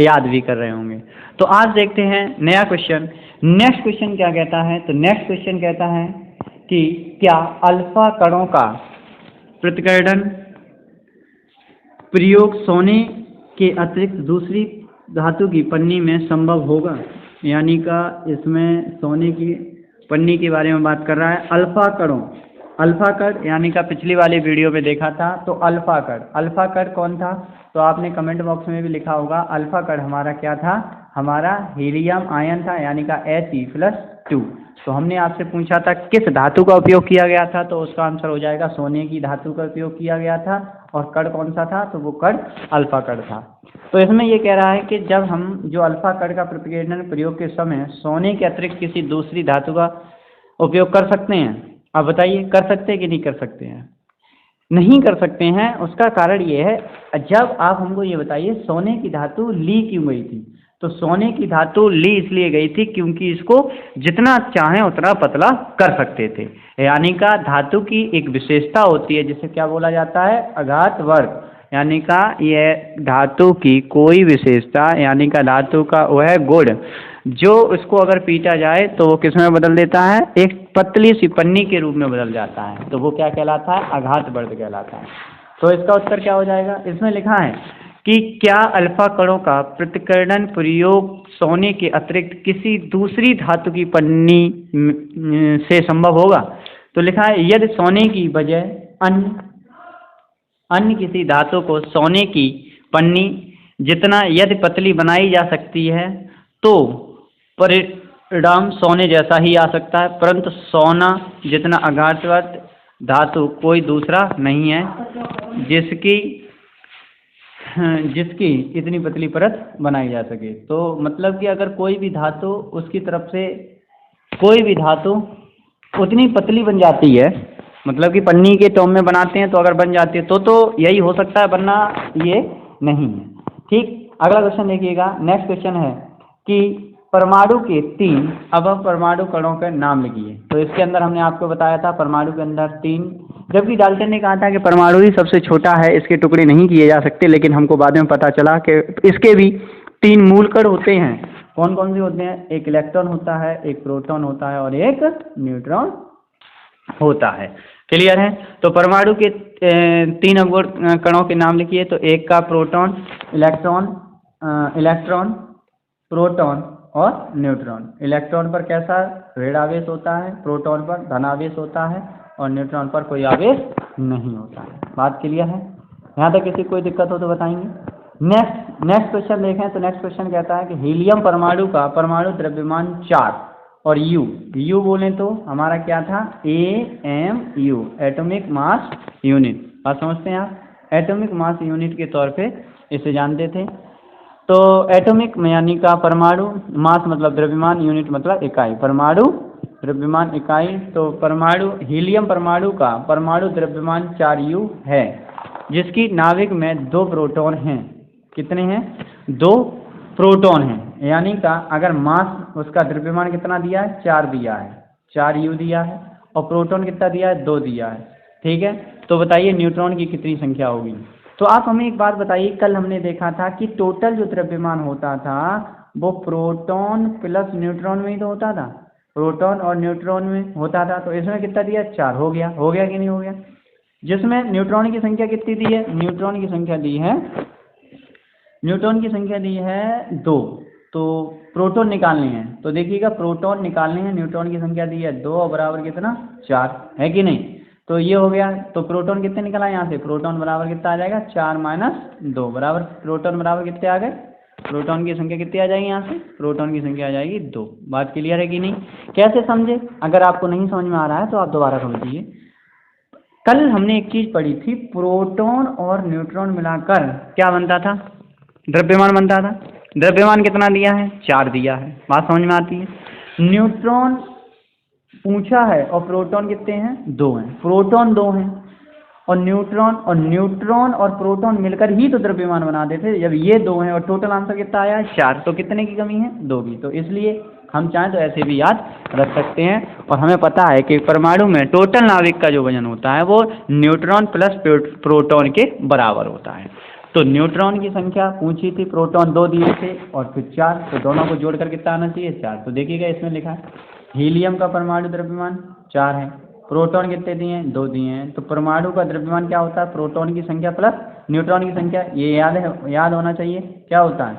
याद भी कर रहे होंगे। तो आज देखते हैं नया क्वेश्चन। नेक्स्ट क्वेश्चन क्या कहता है? तो नेक्स्ट क्वेश्चन कहता है कि क्या अल्फा कणों का पृथक्करण प्रयोग सोने के अतिरिक्त दूसरी धातु की पन्नी में संभव होगा? यानी का इसमें सोने की पन्नी के बारे में बात कर रहा है। अल्फा कणों, अल्फा कण यानी का पिछली वाली वीडियो में देखा था। तो अल्फा कण कौन था? तो आपने कमेंट बॉक्स में भी लिखा होगा। अल्फा कण हमारा क्या था? हमारा हीलियम आयन था, यानी का He+2। तो हमने आपसे पूछा था किस धातु का उपयोग किया गया था, तो उसका आंसर हो जाएगा सोने की धातु का उपयोग किया गया था। और कण कौन सा था? तो वो कण अल्फा कण था। तो इसमें ये कह रहा है कि जब हम जो अल्फा कण का पृथक्करण प्रयोग के समय सोने के अतिरिक्त किसी दूसरी धातु का उपयोग कर सकते हैं। अब बताइए, कर सकते हैं कि नहीं कर सकते हैं? नहीं कर सकते हैं। उसका कारण ये है, जब आप हमको ये बताइए सोने की धातु ली क्यों गई थी? तो सोने की धातु ली इसलिए गई थी क्योंकि इसको जितना चाहें उतना पतला कर सकते थे। यानी का धातु की एक विशेषता होती है जिसे क्या बोला जाता है? आघात वर्ग। यानी का यह धातु की कोई विशेषता, यानी का धातु का वह गुण जो उसको अगर पीटा जाए तो वो किस में बदल देता है? एक पतली सी पन्नी के रूप में बदल जाता है। तो वो क्या कहलाता है? आघात वर्ग कहलाता है। तो इसका उत्तर क्या हो जाएगा? इसमें लिखा है कि क्या अल्फा कणों का पृथक्करण प्रयोग सोने के अतिरिक्त किसी दूसरी धातु की पन्नी से संभव होगा? तो लिखा है यदि सोने की बजाय अन्य किसी धातु को सोने की पन्नी जितना यदि पतली बनाई जा सकती है तो परिणाम सोने जैसा ही आ सकता है, परंतु सोना जितना आघातवर्ग धातु कोई दूसरा नहीं है जिसकी इतनी पतली परत बनाई जा सके। तो मतलब कि अगर कोई भी धातु उसकी तरफ से कोई भी धातु उतनी पतली बन जाती है, मतलब कि पन्नी के टॉम में बनाते हैं तो अगर बन जाती है तो यही हो सकता है, वरना ये नहीं है। ठीक, अगला क्वेश्चन देखिएगा। नेक्स्ट क्वेश्चन है कि परमाणु के 3, अब हम परमाणु कणों के नाम लिखिए। तो इसके अंदर हमने आपको बताया था परमाणु के अंदर 3, जबकि डाल्टन ने कहा था कि परमाणु ही सबसे छोटा है, इसके टुकड़े नहीं किए जा सकते, लेकिन हमको बाद में पता चला कि इसके भी 3 मूल कण होते हैं। कौन कौन से होते हैं? एक इलेक्ट्रॉन होता है, एक प्रोटॉन होता है और एक न्यूट्रॉन होता है। क्लियर है? तो परमाणु के 3 अवगुण कणों के नाम लिखिए। तो एक का प्रोटॉन, इलेक्ट्रॉन, प्रोटॉन और न्यूट्रॉन। इलेक्ट्रॉन पर कैसा ऋण आवेश होता है, प्रोटॉन पर धन आवेश होता है और न्यूट्रॉन पर कोई आवेश नहीं होता है। बात क्लियर है? यहाँ तक किसी कोई दिक्कत हो तो बताएंगे। नेक्स्ट क्वेश्चन देखें। तो नेक्स्ट क्वेश्चन कहता है कि हीलियम परमाणु का परमाणु द्रव्यमान 4 और यू बोलें तो हमारा क्या था? AMU, atomic mass unit. बात समझते हैं आप? एटॉमिक मास यूनिट के तौर पे इसे जानते थे। तो एटॉमिक यानी का परमाणु, मास मतलब द्रव्यमान, यूनिट मतलब इकाई, परमाणु द्रव्यमान इकाई। तो परमाणु हीलियम परमाणु का परमाणु द्रव्यमान 4U है, जिसकी नाभिक में 2 प्रोटॉन हैं। कितने हैं? 2 प्रोटॉन हैं। यानी का अगर मास उसका द्रव्यमान कितना दिया है? 4 दिया है, 4U दिया है, और प्रोटॉन कितना दिया है? 2 दिया है। ठीक है, तो बताइए न्यूट्रॉन की कितनी संख्या होगी? तो आप हमें एक बात बताइए, कल हमने देखा था कि टोटल जो द्रव्यमान होता था वो प्रोटॉन प्लस न्यूट्रॉन में ही तो होता था, प्रोटॉन और न्यूट्रॉन में होता था। तो इसमें कितना दिया? 4। हो गया कि नहीं हो गया? जिसमें न्यूट्रॉन की संख्या कितनी दी है? न्यूट्रॉन की संख्या दी है 2। तो प्रोटॉन निकालने हैं, तो देखिएगा प्रोटॉन निकालने हैं, न्यूट्रॉन की संख्या दी है 2 और बराबर कितना? 4 है कि नहीं? तो ये हो गया। तो प्रोटॉन कितने निकला यहाँ से? प्रोटॉन बराबर कितना आ जाएगा? 4 - 2 बराबर, प्रोटॉन बराबर कितने आ गए? प्रोटॉन की संख्या कितनी आ जाएगी यहाँ से? प्रोटॉन की संख्या आ जाएगी 2। बात क्लियर है कि नहीं? कैसे समझे? अगर आपको नहीं समझ में आ रहा है तो आप दोबारा समझिए। कल हमने एक चीज पढ़ी थी, प्रोटॉन और न्यूट्रॉन मिलाकर क्या बनता था? द्रव्यमान बनता था। द्रव्यमान कितना दिया है? 4 दिया है। बात समझ में आती है? न्यूट्रॉन पूछा है और प्रोटॉन कितने हैं? 2 हैं। प्रोटॉन 2 हैं और न्यूट्रॉन और प्रोटॉन मिलकर ही तो द्रव्यमान बनाते थे। जब ये 2 हैं और टोटल आंसर कितना आया है? 4, तो कितने की कमी है? 2 की। तो इसलिए हम चाहें तो ऐसे भी याद रख सकते हैं। और हमें पता है कि परमाणु में टोटल नाभिक का जो वजन होता है वो न्यूट्रॉन प्लस प्रोटॉन के बराबर होता है। तो न्यूट्रॉन की संख्या पूछी थी, प्रोटॉन 2 दिए थे और फिर 4, तो दोनों को जोड़कर कितना आना चाहिए 4। तो देखिएगा इसमें लिखा है हीलियम का परमाणु द्रव्यमान 4 है, प्रोटॉन कितने दिए हैं 2 दिए हैं, तो परमाणु का द्रव्यमान क्या होता है प्रोटॉन की संख्या प्लस न्यूट्रॉन की संख्या, ये याद होना चाहिए क्या होता है,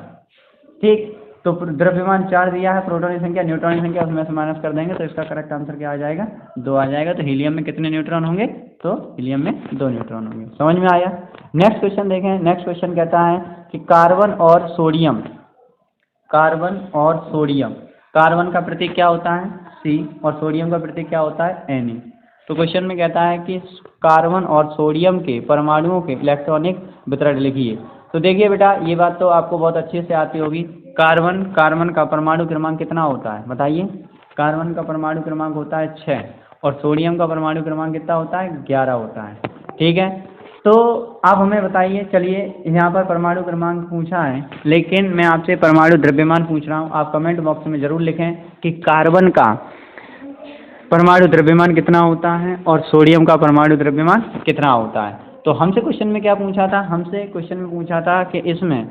ठीक। तो द्रव्यमान 4 दिया है, प्रोटॉन की संख्या न्यूट्रॉन की संख्या उसमें से माइनस कर देंगे तो इसका करेक्ट आंसर क्या आ जाएगा 2 आ जाएगा। तो हीलियम में कितने न्यूट्रॉन होंगे, तो हीलियम में 2 न्यूट्रॉन होंगे। समझ में आया। नेक्स्ट क्वेश्चन देखें। नेक्स्ट क्वेश्चन कहता है कि कार्बन और सोडियम, कार्बन और सोडियम, कार्बन का प्रतीक क्या होता है C और सोडियम का प्रतीक क्या होता है Na। तो क्वेश्चन में कहता है कि कार्बन और सोडियम के परमाणुओं के इलेक्ट्रॉनिक वितरण लिखिए। तो देखिए बेटा ये बात तो आपको बहुत अच्छे से आती होगी। कार्बन का परमाणु क्रमांक कितना होता है बताइए। कार्बन का परमाणु क्रमांक होता है 6 और सोडियम का परमाणु क्रमांक कितना होता है 11 होता है, ठीक है। तो आप हमें बताइए, चलिए यहाँ पर परमाणु क्रमांक पूछा है लेकिन मैं आपसे परमाणु द्रव्यमान पूछ रहा हूँ। आप कमेंट बॉक्स में ज़रूर लिखें कि कार्बन का परमाणु द्रव्यमान कितना होता है और सोडियम का परमाणु द्रव्यमान कितना होता है। तो हमसे क्वेश्चन में क्या पूछा था, हमसे क्वेश्चन में पूछा था कि इसमें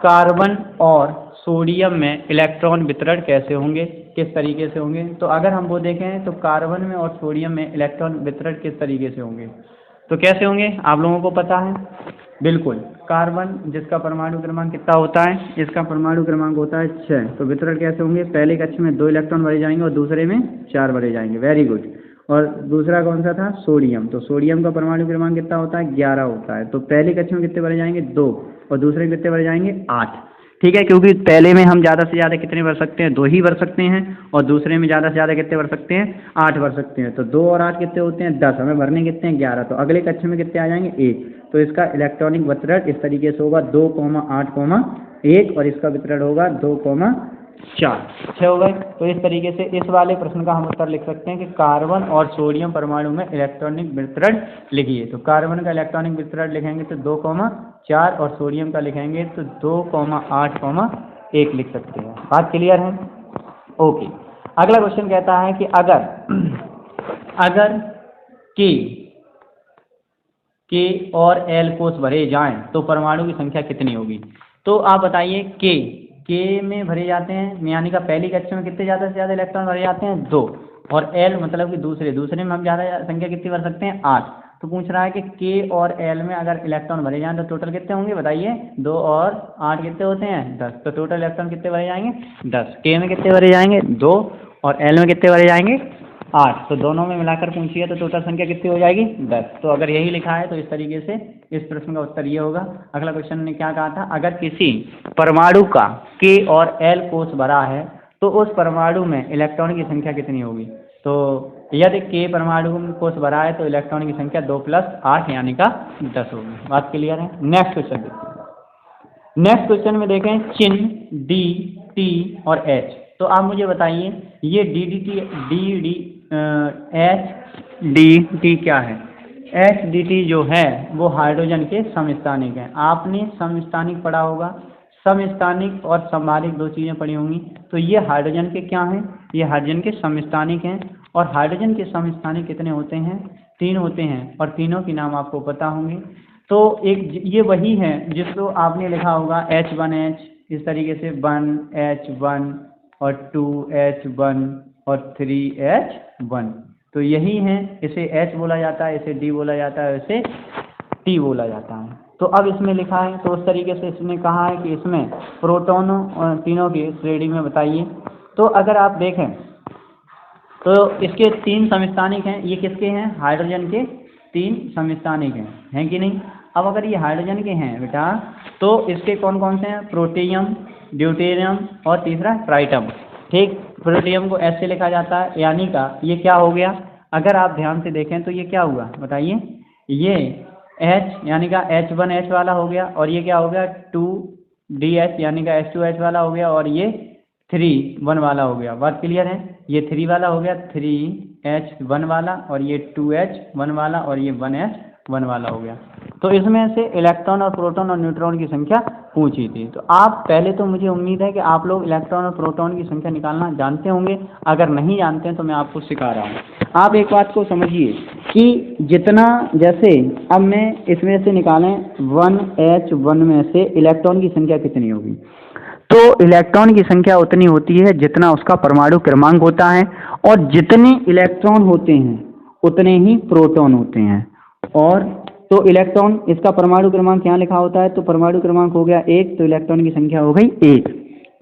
कार्बन और सोडियम में इलेक्ट्रॉन वितरण कैसे होंगे, किस तरीके से होंगे। तो अगर हम वो देखें तो कार्बन में और सोडियम में इलेक्ट्रॉन वितरण किस तरीके से होंगे, तो कैसे होंगे आप लोगों को पता है बिल्कुल। कार्बन जिसका परमाणु क्रमांक कितना होता है, इसका परमाणु क्रमांक होता है 6, तो वितरण कैसे होंगे, पहले कक्ष में 2 इलेक्ट्रॉन भरे जाएंगे और दूसरे में 4 भरे जाएंगे, वेरी गुड। और दूसरा कौन सा था सोडियम, तो सोडियम का परमाणु क्रमांक कितना होता है 11 होता है, तो पहले कक्ष में कितने भरे जाएंगे 2 और दूसरे में कितने भरे जाएंगे 8, ठीक है। क्योंकि पहले में हम ज़्यादा से ज़्यादा कितने भर सकते हैं 2 ही भर सकते हैं और दूसरे में ज़्यादा से ज़्यादा कितने भर सकते हैं 8 भर सकते हैं। तो 2 और 8 कितने होते हैं 10, हमें भरने कितने हैं 11, तो अगले कक्ष में कितने आ जाएंगे 1। तो इसका इलेक्ट्रॉनिक वितरण इस तरीके से होगा 2,8,1 और इसका वितरण होगा 2,4, 6 हो गए। तो इस तरीके से इस वाले प्रश्न का हम उत्तर लिख सकते हैं कि कार्बन और सोडियम परमाणु में इलेक्ट्रॉनिक वितरण लिखिए। तो कार्बन का इलेक्ट्रॉनिक वितरण लिखेंगे तो 2,4 और सोडियम का लिखेंगे तो 2,8,1 लिख सकते हैं। बात क्लियर है, ओके। अगला क्वेश्चन कहता है कि अगर K और L कोष भरे जाएं तो परमाणु की संख्या कितनी होगी। तो आप बताइए K में भरे जाते हैं यानी कि पहली कक्षा में कितने ज़्यादा से ज़्यादा इलेक्ट्रॉन भरे जाते हैं 2 और L मतलब कि दूसरे में हम ज़्यादा संख्या कितनी भर सकते हैं 8। तो पूछ रहा है कि K और L में अगर इलेक्ट्रॉन भरे जाएं तो टोटल कितने होंगे बताइए, 2 और 8 कितने होते हैं 10, तो टोटल इलेक्ट्रॉन कितने भरे जाएंगे 10। K में कितने भरे जाएंगे 2 और L में कितने भरे जाएंगे 8, तो दोनों में मिलाकर पूछिए तो टोटल संख्या कितनी हो जाएगी 10। तो अगर यही लिखा है तो इस तरीके से इस प्रश्न का उत्तर ये होगा। अगला क्वेश्चन ने क्या कहा था, अगर किसी परमाणु का K और L कोष भरा है तो उस परमाणु में इलेक्ट्रॉन की संख्या कितनी होगी। तो यदि K परमाणु कोष भरा है तो इलेक्ट्रॉन की संख्या 2 + 8 यानी का 10 होगी। बात क्लियर है। नेक्स्ट क्वेश्चन देखते हैं। नेक्स्ट क्वेश्चन में देखें चिन्ह D, T और H। तो आप मुझे बताइए ये HDT क्या है। HDT जो है वो हाइड्रोजन के समस्थानिक हैं। आपने समस्थानिक पढ़ा होगा, समस्थानिक और समभारिक 2 चीज़ें पढ़ी होंगी। तो ये हाइड्रोजन के क्या हैं, ये हाइड्रोजन के समस्थानिक हैं। और हाइड्रोजन के समस्थानिक कितने होते हैं 3 होते हैं और तीनों के नाम आपको पता होंगे। तो एक ये वही है जिसको आपने लिखा होगा H1H, इस तरीके से 1H1 और 2H1 और 3H1, तो यही है। इसे H बोला जाता है, इसे D बोला जाता है, इसे T बोला जाता है। तो अब इसमें लिखा है तो उस तरीके से इसमें कहा है कि इसमें प्रोटॉनों तीनों की श्रेणी में बताइए। तो अगर आप देखें तो इसके 3 समस्थानिक हैं। ये किसके हैं, हाइड्रोजन के 3 समस्थानिक हैं कि नहीं। अब अगर ये हाइड्रोजन के हैं बेटा तो इसके कौन कौन से हैं, प्रोटियम, ड्यूटेरियम और तीसरा ट्राइटम, ठीक। प्रोटियम को ऐसे लिखा जाता है यानी का ये क्या हो गया, अगर आप ध्यान से देखें तो ये क्या हुआ बताइए, ये H यानी का H1H वाला हो गया और ये क्या हो गया 2DH यानी का H2H वाला हो गया और ये 3 1 वाला हो गया। बात क्लियर है। ये 3 वाला हो गया 3H1 वाला और ये 2H1 वाला और ये 1H1 वाला हो गया। तो इसमें से इलेक्ट्रॉन और प्रोटॉन और न्यूट्रॉन की संख्या पूछी थी। तो आप पहले तो मुझे उम्मीद है कि आप लोग इलेक्ट्रॉन और प्रोटॉन की संख्या निकालना जानते होंगे। अगर नहीं जानते हैं तो मैं आपको सिखा रहा हूँ। आप एक बात को समझिए कि जितना, जैसे अब मैं इसमें से निकालें 1H1 में से इलेक्ट्रॉन की संख्या कितनी होगी, तो इलेक्ट्रॉन की संख्या उतनी होती है जितना उसका परमाणु क्रमांक होता है, और जितने इलेक्ट्रॉन होते हैं उतने ही प्रोटॉन होते हैं। और तो इलेक्ट्रॉन, इसका परमाणु क्रमांक यहाँ लिखा होता है, तो परमाणु क्रमांक हो गया 1, तो इलेक्ट्रॉन की संख्या हो गई 1,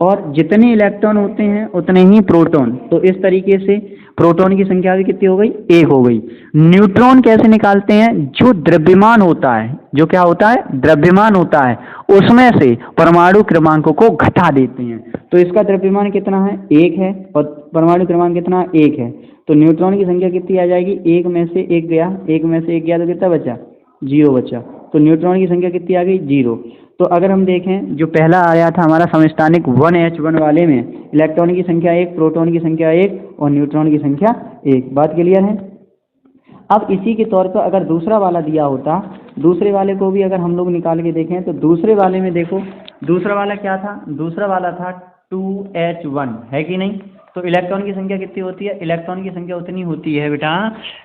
और जितने इलेक्ट्रॉन होते हैं उतने ही प्रोटॉन, तो इस तरीके से प्रोटॉन की संख्या भी कितनी हो गई, 1 हो गई। न्यूट्रॉन कैसे निकालते हैं, जो द्रव्यमान होता है, जो क्या होता है, द्रव्यमान होता है, उसमें से परमाणु क्रमांक को घटा देते हैं। तो इसका द्रव्यमान कितना है, 1 है, और परमाणु क्रमांक कितना, 1 है, तो न्यूट्रॉन की संख्या कितनी आ जाएगी, 1 में से 1 गया, 1 में से 1 गया तो कितना बचा, 0 बचा, तो न्यूट्रॉन की संख्या कितनी आ गई, 0। तो अगर हम देखें जो पहला आया था हमारा समस्थानिक 1H1 वाले में, इलेक्ट्रॉन की संख्या 1, प्रोटॉन की संख्या 1 और न्यूट्रॉन की संख्या 1। बात क्लियर है। अब इसी के तौर पर अगर दूसरा वाला दिया होता, दूसरे वाले को भी अगर हम लोग निकाल के देखें, तो दूसरे वाले में देखो, दूसरा वाला क्या था, दूसरा वाला था 2H1, है कि नहीं। तो इलेक्ट्रॉन की संख्या कितनी होती है, इलेक्ट्रॉन की संख्या उतनी होती है बेटा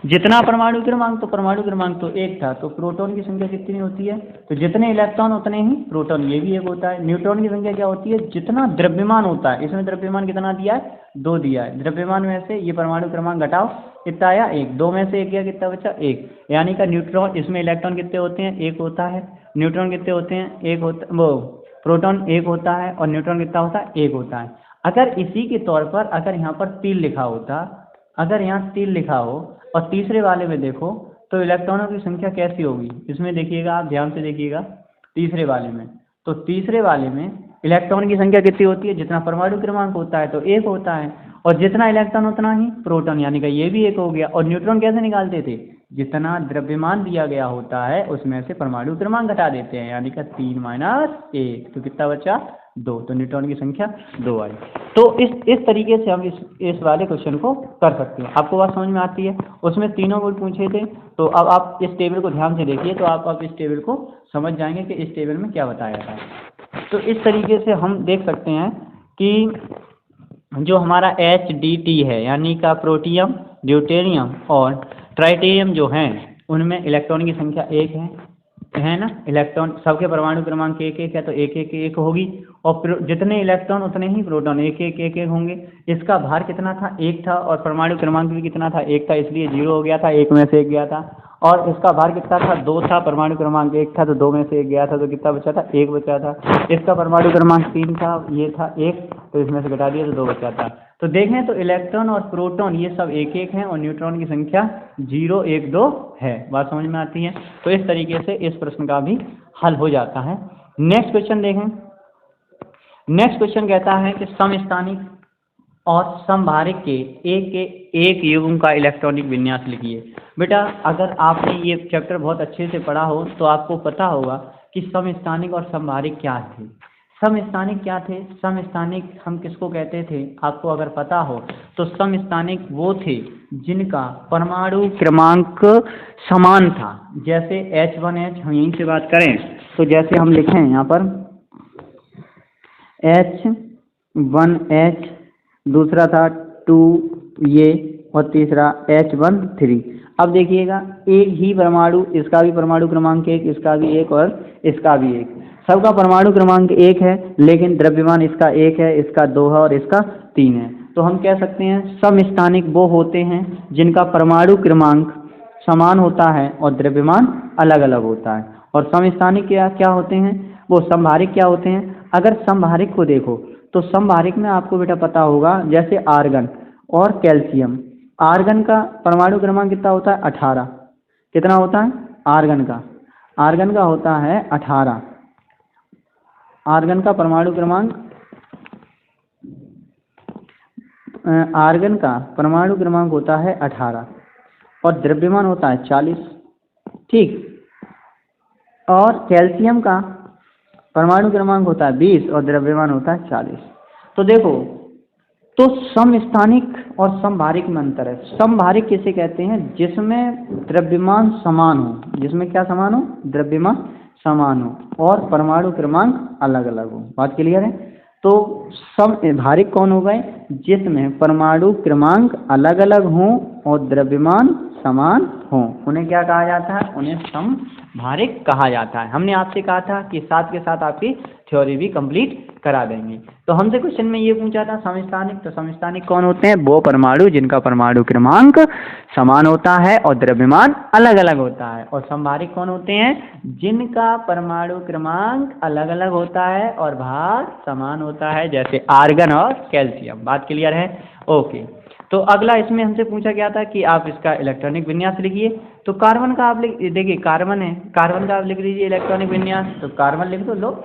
जितना परमाणु क्रमांक, तो परमाणु क्रमांक तो 1 था, तो प्रोटॉन की संख्या कितनी होती है, तो जितने इलेक्ट्रॉन उतने ही प्रोटॉन, ये भी 1 होता है। न्यूट्रॉन की संख्या क्या होती है, जितना द्रव्यमान होता है, इसमें द्रव्यमान कितना दिया है, 2 दिया है, द्रव्यमान में से ये परमाणु क्रमांक घटाओ, कितना आया, 1, 2 में से 1 गया, कितना बचा, 1, यानी का न्यूट्रॉन, इसमें इलेक्ट्रॉन कितने होते हैं, 1 होता है, न्यूट्रॉन कितने होते हैं, 1 होता, वो प्रोटॉन 1 होता है, और न्यूट्रॉन कितना होता है, 1 होता है। अगर इसी के तौर पर अगर यहाँ पर 3 लिखा होता, अगर यहाँ 3 लिखा हो, और तीसरे वाले में देखो तो इलेक्ट्रॉनों की संख्या कैसी होगी, इसमें देखिएगा आप ध्यान से देखिएगा, तीसरे वाले में, तो तीसरे वाले में इलेक्ट्रॉन की संख्या कितनी होती है, जितना परमाणु क्रमांक होता है तो 1 होता है, और जितना इलेक्ट्रॉन उतना ही प्रोटॉन, यानी कि ये भी 1 हो गया। और न्यूट्रॉन कैसे निकालते थे, जितना द्रव्यमान दिया गया होता है उसमें से परमाणु क्रमांक घटा देते हैं, यानी कि 3 - 1, तो कितना बचा, 2, तो न्यूट्रॉन की संख्या 2 आई। तो इस तरीके से हम इस वाले क्वेश्चन को कर सकते हैं। आपको बात समझ में आती है। उसमें तीनों गुण पूछे थे, तो अब आप इस टेबल को ध्यान से देखिए, तो आप अब इस टेबल को समझ जाएंगे कि इस टेबल में क्या बताया था। तो इस तरीके से हम देख सकते हैं कि जो हमारा HDT है, यानी का प्रोटियम, ड्यूटेरियम और ट्राइटेरियम जो हैं, उनमें इलेक्ट्रॉन की संख्या 1 है ना, इलेक्ट्रॉन सबके परमाणु क्रमांक 1 है, तो 1 होगी, और जितने इलेक्ट्रॉन उतने ही प्रोटॉन 1 होंगे। इसका भार कितना था, 1 था, और परमाणु क्रमांक भी कितना था, 1 था, इसलिए 0 हो गया था, 1 में से 1 गया था। और इसका भार कितना था, 2 था, परमाणु क्रमांक 1 था, तो 2 में से 1 गया था, तो कितना बचा था, 1 बचा था। इसका परमाणु क्रमांक 3 था, ये था 1, तो इसमें से घटा दिया तो 2 बचा था। तो देखें तो इलेक्ट्रॉन और प्रोटॉन ये सब 1 हैं, और न्यूट्रॉन की संख्या 0, 1, 2 है। बात समझ में आती है। तो इस तरीके से इस प्रश्न का भी हल हो जाता है। नेक्स्ट क्वेश्चन देखें। नेक्स्ट क्वेश्चन कहता है कि समस्थानिक और समभारिक के एक युग्म का इलेक्ट्रॉनिक विन्यास लिखिए। बेटा अगर आपने ये चैप्टर बहुत अच्छे से पढ़ा हो तो आपको पता होगा कि समस्थानिक और समभारिक क्या थे। समस्थानिक क्या थे, समस्थानिक हम किसको कहते थे, आपको अगर पता हो तो समस्थानिक वो थे जिनका परमाणु क्रमांक समान था। जैसे H1H, हम यहीं से बात करें तो जैसे हम लिखें यहाँ पर H1H, दूसरा था 2 ये, और तीसरा H13। अब देखिएगा एक ही परमाणु, इसका भी परमाणु क्रमांक 1, इसका भी 1 और इसका भी 1, सबका परमाणु क्रमांक 1 है, लेकिन द्रव्यमान इसका 1 है, इसका 2 है और इसका 3 है। तो हम कह सकते हैं समस्थानिक वो होते हैं जिनका परमाणु क्रमांक समान होता है और द्रव्यमान अलग अलग होता है। और समस्थानिक क्या होते हैं, वो समभारिक क्या होते हैं। अगर समभारिक को देखो तो समभारिक में आपको बेटा पता होगा, जैसे आर्गन और कैल्शियम। आर्गन का परमाणु क्रमांक कितना होता है, 18। कितना होता है आर्गन का होता है 18। आर्गन का परमाणु क्रमांक, आर्गन का परमाणु क्रमांक होता है 18 और द्रव्यमान होता है 40। ठीक। और कैल्शियम का परमाणु क्रमांक होता है 20 और द्रव्यमान होता है 40। तो देखो, तो समस्थानिक और समभारिक में अंतर है। समभारिक किसे कहते हैं, जिसमें द्रव्यमान समान हो, जिसमें क्या समान हो, द्रव्यमान समान हो और परमाणु क्रमांक अलग अलग हो। बात क्लियर है। तो समभारिक कौन हो गए? जिसमें परमाणु क्रमांक अलग अलग हों और द्रव्यमान समान हों, उन्हें क्या कहा जाता है? उन्हें समभारिक कहा जाता है। हमने आपसे कहा था कि साथ के साथ आपकी थ्योरी भी कंप्लीट करा देंगे। तो हमसे क्वेश्चन में ये पूछा था समस्थानिक, तो समस्थानिक कौन होते हैं? वो परमाणु जिनका परमाणु क्रमांक समान होता है और द्रव्यमान अलग अलग होता है। और समभारिक कौन होते हैं? जिनका परमाणु क्रमांक अलग अलग होता है और भार समान होता है, जैसे आर्गन और कैल्शियम। बात क्लियर है? ओके। तो अगला इसमें हमसे पूछा गया था कि आप इसका इलेक्ट्रॉनिक विन्यास लिखिए। तो कार्बन का आप देखिए, कार्बन है, कार्बन का आप लिख लीजिए इलेक्ट्रॉनिक विन्यास। तो कार्बन लिख दो, लो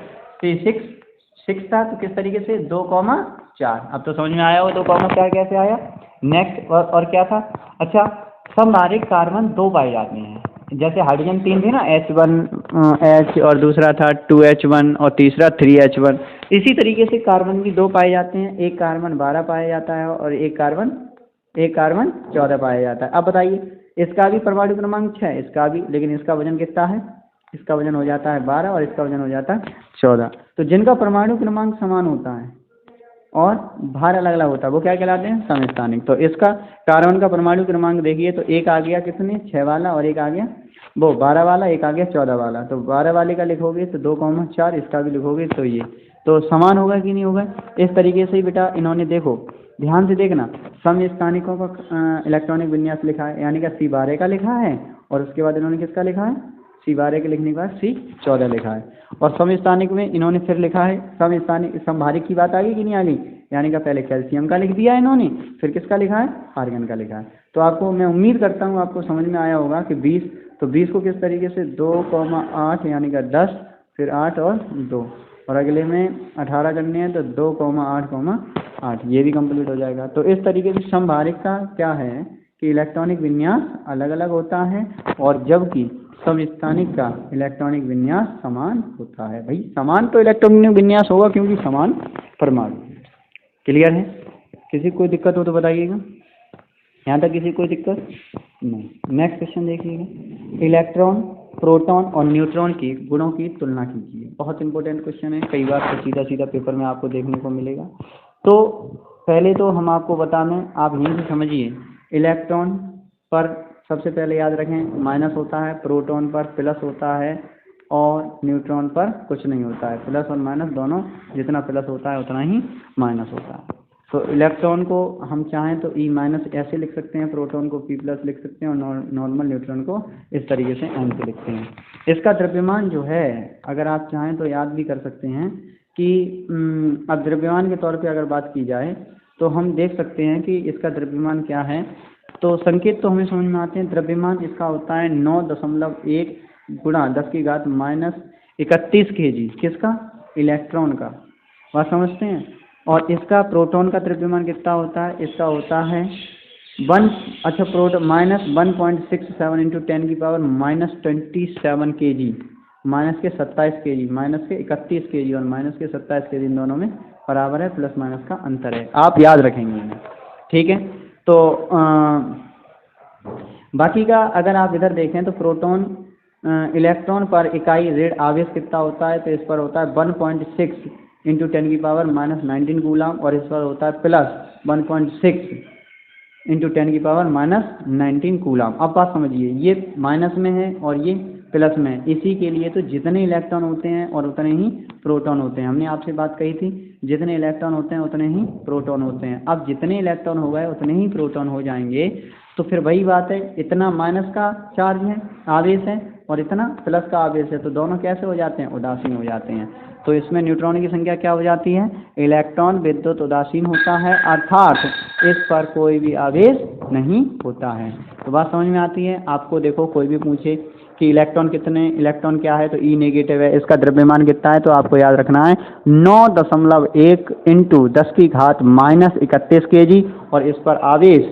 सिक्स था, तो किस तरीके से? 2,4। अब तो समझ में आया हो 2,4 कैसे आया। नेक्स्ट और क्या था? अच्छा, समभारिक कार्बन 2 पाए जाते हैं। जैसे हाइड्रोजन 3 थे ना, H1H और दूसरा था 2H1 और तीसरा 3H1। इसी तरीके से कार्बन भी 2 पाए जाते हैं। एक कार्बन 12 पाया जाता है और एक कार्बन 14 पाया जाता है। अब बताइए, इसका भी परमाणु क्रमांक 6 है, इसका भी, लेकिन इसका वजन कितना है? इसका वजन हो जाता है 12 और इसका वजन हो जाता है 14। तो जिनका परमाणु क्रमांक समान होता है और भार अलग अलग होता है वो क्या कहलाते हैं? समस्थानिक। तो इसका कार्बन का परमाणु क्रमांक देखिए, तो एक आ गया कितने? 6 वाला, और एक आ गया वो 12 वाला, एक आ गया 14 वाला। तो 12 वाले का लिखोगे तो 2,4, इसका भी लिखोगे तो ये, तो समान होगा कि नहीं होगा? इस तरीके से ही बेटा इन्होंने, देखो ध्यान से देखना, समस्थानिकों का इलेक्ट्रॉनिक विन्यास लिखा है, यानी कि C12 का लिखा है, और उसके बाद इन्होंने किसका लिखा है? C12 के लिखने के बाद C14 लिखा है। और समस्थानिक में इन्होंने फिर लिखा है, समस्थानिक समभारिक की बात आ गई कि नहीं आ गई? यानी कि पहले कैल्शियम का लिख दिया है इन्होंने, फिर किसका लिखा है? आर्गन का लिखा है। तो आपको, मैं उम्मीद करता हूँ आपको समझ में आया होगा कि 20, तो 20 को किस तरीके से? 2,8 यानी कि 10, फिर 8 और 2, और अगले में 18 करने हैं तो 2,8,8, ये भी कंप्लीट हो जाएगा। तो इस तरीके से समभारिक का क्या है कि इलेक्ट्रॉनिक विन्यास अलग अलग होता है, और जबकि समस्थानिक का इलेक्ट्रॉनिक विन्यास समान होता है। भाई समान तो इलेक्ट्रॉनिक विन्यास होगा क्योंकि समान परमाणु। क्लियर है? किसी को कोई दिक्कत हो तो बताइएगा। यहाँ तक किसी को कोई दिक्कत नहीं। नेक्स्ट क्वेश्चन देखिएगा, इलेक्ट्रॉन, प्रोटॉन और न्यूट्रॉन की गुणों की तुलना कीजिए। बहुत इंपॉर्टेंट क्वेश्चन है, कई बार तो सीधा सीधा पेपर में आपको देखने को मिलेगा। तो पहले तो हम आपको बता दें, आप यहीं से समझिए, इलेक्ट्रॉन पर सबसे पहले याद रखें माइनस होता है, प्रोटॉन पर प्लस होता है, और न्यूट्रॉन पर कुछ नहीं होता है। प्लस और माइनस दोनों, जितना प्लस होता है उतना ही माइनस होता है। तो इलेक्ट्रॉन को हम चाहें तो E- ऐसे लिख सकते हैं, प्रोटॉन को P+ लिख सकते हैं, और नॉर्मल न्यूट्रॉन को इस तरीके से N से लिखते हैं। इसका द्रव्यमान जो है, अगर आप चाहें तो याद भी कर सकते हैं कि अब द्रव्यमान के तौर पे अगर बात की जाए तो हम देख सकते हैं कि इसका द्रव्यमान क्या है। तो संकेत तो हमें समझ में आते हैं। द्रव्यमान इसका होता है 9.1 गुणा 10⁻31 kg। किसका? इलेक्ट्रॉन का। बात समझते हैं? और इसका प्रोटॉन का द्रव्यमान कितना होता है? इसका होता है -167 इंटू 10⁻⁻27 kg, माइनस के 27 kg, माइनस के 31 kg और माइनस के 27 kg इन दोनों में बराबर है, प्लस माइनस का अंतर है। आप याद रखेंगे इन्हें, ठीक है? तो बाकी का अगर आप इधर देखें तो प्रोटॉन इलेक्ट्रॉन पर इकाई ऋण आवेश कितना होता है? तो इस पर होता है 1.6 इंटू 10⁻⁻19 कूलम, और इस पर होता है प्लस 1.6 इंटू 10⁻⁻19 कूलम। अब बात समझिए, ये माइनस में है और ये प्लस में है। इसी के लिए तो जितने इलेक्ट्रॉन होते हैं और उतने ही प्रोटॉन होते हैं। हमने आपसे बात कही थी, जितने इलेक्ट्रॉन होते हैं उतने ही प्रोटॉन होते हैं। अब जितने इलेक्ट्रॉन हो गए उतने ही प्रोटॉन हो जाएंगे। तो फिर वही बात है, इतना माइनस का चार्ज है, आवेश है, और इतना प्लस का आवेश है, तो दोनों कैसे हो जाते हैं? उदासीन हो जाते हैं। तो इसमें न्यूट्रॉन की संख्या क्या हो जाती है? इलेक्ट्रॉन विद्युत उदासीन होता है, अर्थात इस पर कोई भी आवेश नहीं होता है। तो बात समझ में आती है? आपको देखो, कोई भी पूछे कि इलेक्ट्रॉन क्या है, तो E नेगेटिव है, इसका द्रव्यमान कितना है, तो आपको याद रखना है 9.1 इंटू 10⁻31 kg, और इस पर आवेश